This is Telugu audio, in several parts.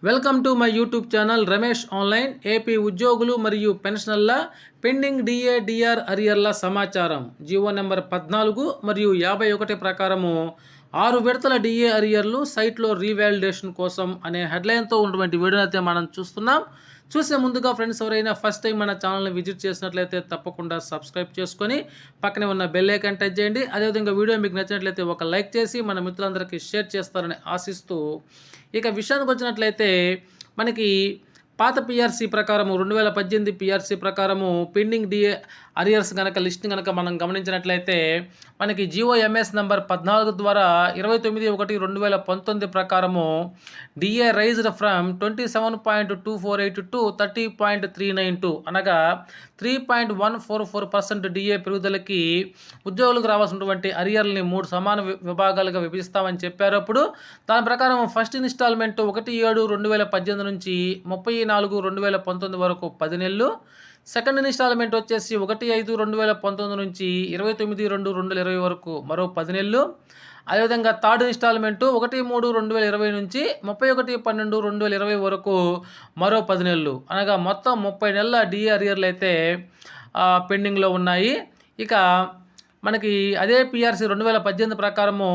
Welcome to my YouTube channel Ramesh online. AP ఉద్యోగులు మరియు పెన్షనర్ల పెండింగ్ డిఏ డిఆర్ అరియర్ల సమాచారం. జీవో నెంబర్ 14 మరియు 51 ప్రకారము 6 విడతల డిఏ అరియర్లు సైట్లో రీవాలిడేషన్ కోసం అనే హెడ్లైన్తో ఉన్నటువంటి వీడియోని అయితే మనం చూస్తున్నాం. చూసే ముందుగా ఫ్రెండ్స్, ఎవరైనా ఫస్ట్ టైం మన ఛానల్ని విజిట్ చేసినట్లయితే తప్పకుండా సబ్స్క్రైబ్ చేసుకొని పక్కనే ఉన్న బెల్ ఐకాన్ టచ్ చేయండి. అదేవిధంగా వీడియో మీకు నచ్చినట్లయితే ఒక లైక్ చేసి మన మిత్రులందరికీ షేర్ చేస్తారని ఆశిస్తూ, ఇక విషయానికి వచ్చినట్లయితే మనకి పాత పిఆర్సీ ప్రకారము 2018 పిఆర్సీ ప్రకారము పెండింగ్ డిఏ అరియర్స్ కనుక లిస్ట్ కనుక మనం గమనించినట్లయితే మనకి జీవో ఎంఎస్ నంబర్ 14 ద్వారా 29/1/2019 ప్రకారము డిఏ రైజ్డ్ ఫ్రమ్ 27.248 టు 30.392 అనగా 3.144% డిఏ పెరుగుదలకి ఉద్యోగులకు రావాల్సినటువంటి అరియర్లని 3 సమాన విభాగాలుగా విభజిస్తామని చెప్పారు. అప్పుడు దాని ప్రకారం ఫస్ట్ ఇన్స్టాల్మెంట్ 1/7/2018 నుంచి 30/4/2019 వరకు 10 నెలలు. సెకండ్ ఇన్స్టాల్మెంట్ వచ్చేసి 1/5/2019 నుంచి 29/2/2020 వరకు మరో 10 నెలలు. అదేవిధంగా థర్డ్ ఇన్స్టాల్మెంటు 1/3/2020 నుంచి 31/12/2020 వరకు మరో 10 నెలలు. అనగా మొత్తం 30 నెలల డిఏ అరియర్లు అయితే పెండింగ్లో ఉన్నాయి. ఇక మనకి అదే పిఆర్సీ 2018 ప్రకారము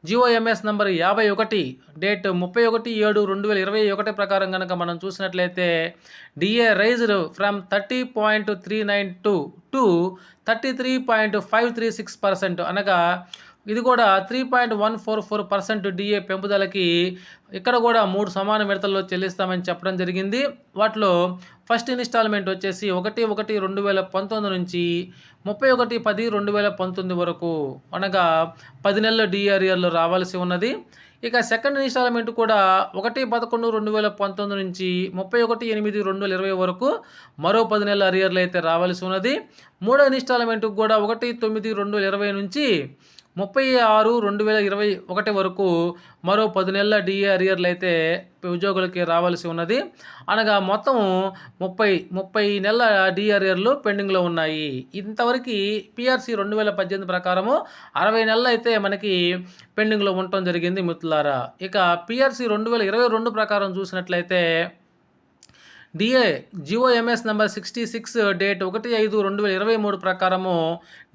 జీఓఎంఎస్ నంబర్ 51 డేట్ 31/7/2021 ప్రకారం కనుక మనం చూసినట్లయితే డిఏ రైజ్డ్ ఫ్రమ్ 30.392 టు 33.536%, అనగా ఇది కూడా 3.144% డిఏ పెంపుదలకి ఇక్కడ కూడా 3 సమాన విడతల్లో చెల్లిస్తామని చెప్పడం జరిగింది. వాటిలో ఫస్ట్ ఇన్స్టాల్మెంట్ వచ్చేసి 1/1/2019 నుంచి 31/10/2019 వరకు, అనగా 10 నెలల డిఏ అరియర్లు రావాల్సి ఉన్నది. ఇక సెకండ్ ఇన్స్టాల్మెంట్ కూడా 1/11/2019 నుంచి 31/8/2020 వరకు మరో 10 నెలల అరియర్లు అయితే రావాల్సి ఉన్నది. మూడో ఇన్స్టాల్మెంట్ కూడా 1/9/2020 నుంచి 30/6/2021 వరకు మరో 10 నెలల డిఏ అరియర్లు అయితే ఉద్యోగులకి రావాల్సి ఉన్నది. అనగా మొత్తం 30 నెలల డిఏ అరియర్లు పెండింగ్లో ఉన్నాయి. ఇంతవరకు పిఆర్సీ 2018 ప్రకారము 60 నెలలు అయితే మనకి పెండింగ్లో ఉండటం జరిగింది మిత్రులారా. ఇక పిఆర్సీ 2022 ప్రకారం చూసినట్లయితే డిఏ జీఓఎంఎస్ నెంబర్ 66 డేట్ 1/5/2023 ప్రకారము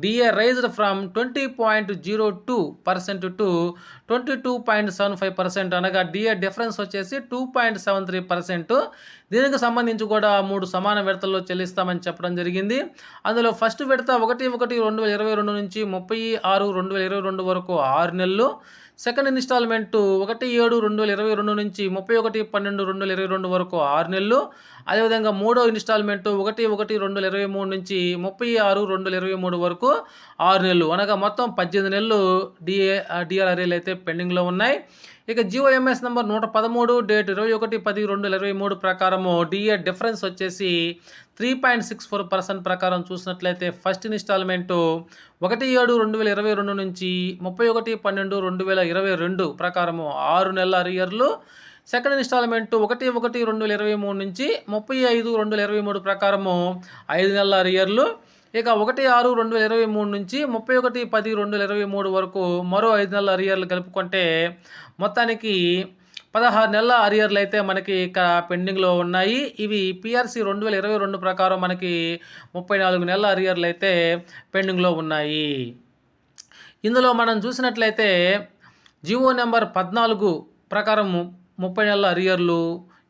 డిఏ రైజ్డ్ ఫ్రమ్ 20.02% టు 22.75%, అనగా డిఏ డిఫరెన్స్ వచ్చేసి 2.73%. దీనికి సంబంధించి కూడా 3 సమాన విడతల్లో చెల్లిస్తామని చెప్పడం జరిగింది. అందులో ఫస్ట్ విడత 1/1/2022 నుంచి 30/6/2022 వరకు 6 నెలలు. సెకండ్ ఇన్స్టాల్మెంటు 1/7/2022 నుంచి 31/12/2022 వరకు 6 నెలలు. అదేవిధంగా మూడో ఇన్స్టాల్మెంటు 1/1/2023 నుంచి 30/6/2023 వరకు 6 నెలలు, అనగా మొత్తం 18 నెలలు డిఆర్ అరియర్లు అయితే పెండింగ్లో ఉన్నాయి. ఇక జీఓఎంఎస్ నెంబర్ 113 డేట్ 21/10/2023 ప్రకారము డిఏ డిఫరెన్స్ వచ్చేసి 3.64% ప్రకారం చూసినట్లయితే ఫస్ట్ ఇన్స్టాల్మెంటు 1/7/2022 నుంచి 31/12/2022 ప్రకారము 6 నెలల అరియర్లు. సెకండ్ ఇన్స్టాల్మెంటు 1/1/2023 నుంచి 30/5/2023 ప్రకారము 5 నెలల అరియర్లు. ఇక 1/6/2023 నుంచి 31/10/2023 వరకు మరో 5 నెలల అరియర్లు కలుపుకుంటే మొత్తానికి 16 నెలల అరియర్లు అయితే మనకి ఇక్కడ పెండింగ్లో ఉన్నాయి. ఇవి పిఆర్సీ 2022 ప్రకారం మనకి 34 నెలల అరియర్లు అయితే పెండింగ్లో ఉన్నాయి. ఇందులో మనం చూసినట్లయితే జీవో నెంబర్ 14 ప్రకారం 30 నెలల అరియర్లు,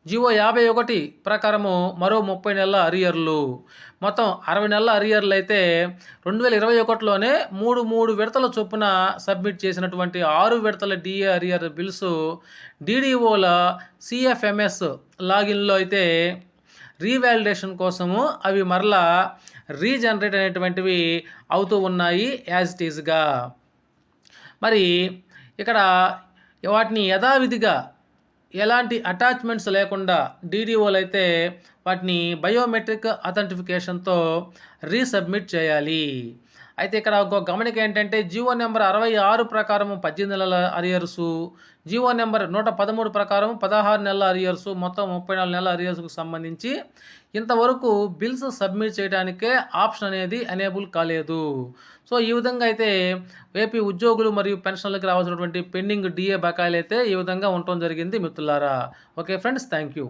జీవో 51 ప్రకారము మరో 30 నెలల అరియర్లు, మొత్తం 60 నెలల అరియర్లు అయితే 2021లోనే 3 విడతల చొప్పున సబ్మిట్ చేసినటువంటి 6 విడతల డిఏ అరియర్ బిల్స్ డిడిఓల సిఎఫ్ఎంఎస్ లాగిన్లో అయితే రీవాలిడేషన్ కోసము అవి మరలా రీజనరేట్ అనేటువంటివి అవుతూ ఉన్నాయి యాజ్ ఇట్ ఈజ్గా. మరి ఇక్కడ వాటిని యథావిధిగా ఎలాంటి అటాచ్మెంట్స్ లేకుండా డీడీఓలు అయితే వాటిని బయోమెట్రిక్ అథెంటిఫికేషన్తో రీసబ్మిట్ చేయాలి. అయితే ఇక్కడ ఒక గమనిక ఏంటంటే జీవో నెంబర్ 66 ప్రకారం 18 నెలల అరియర్సు, జీవో నెంబర్ 113 ప్రకారం 16 నెలల అరియర్సు, మొత్తం 34 నెలల అరియర్స్‌కు సంబంధించి ఇంతవరకు బిల్స్ సబ్మిట్ చేయడానికే ఆప్షన్ అనేది ఎనేబుల్ కాలేదు. సో, ఈ విధంగా అయితే ఏపీ ఉద్యోగులు మరియు పెన్షనర్‌లకి రావాల్సినటువంటి పెండింగ్ డీఏ బకాయిలైతే ఈ విధంగా ఉండటం జరిగింది మిత్రులారా. Okay friends, thank you.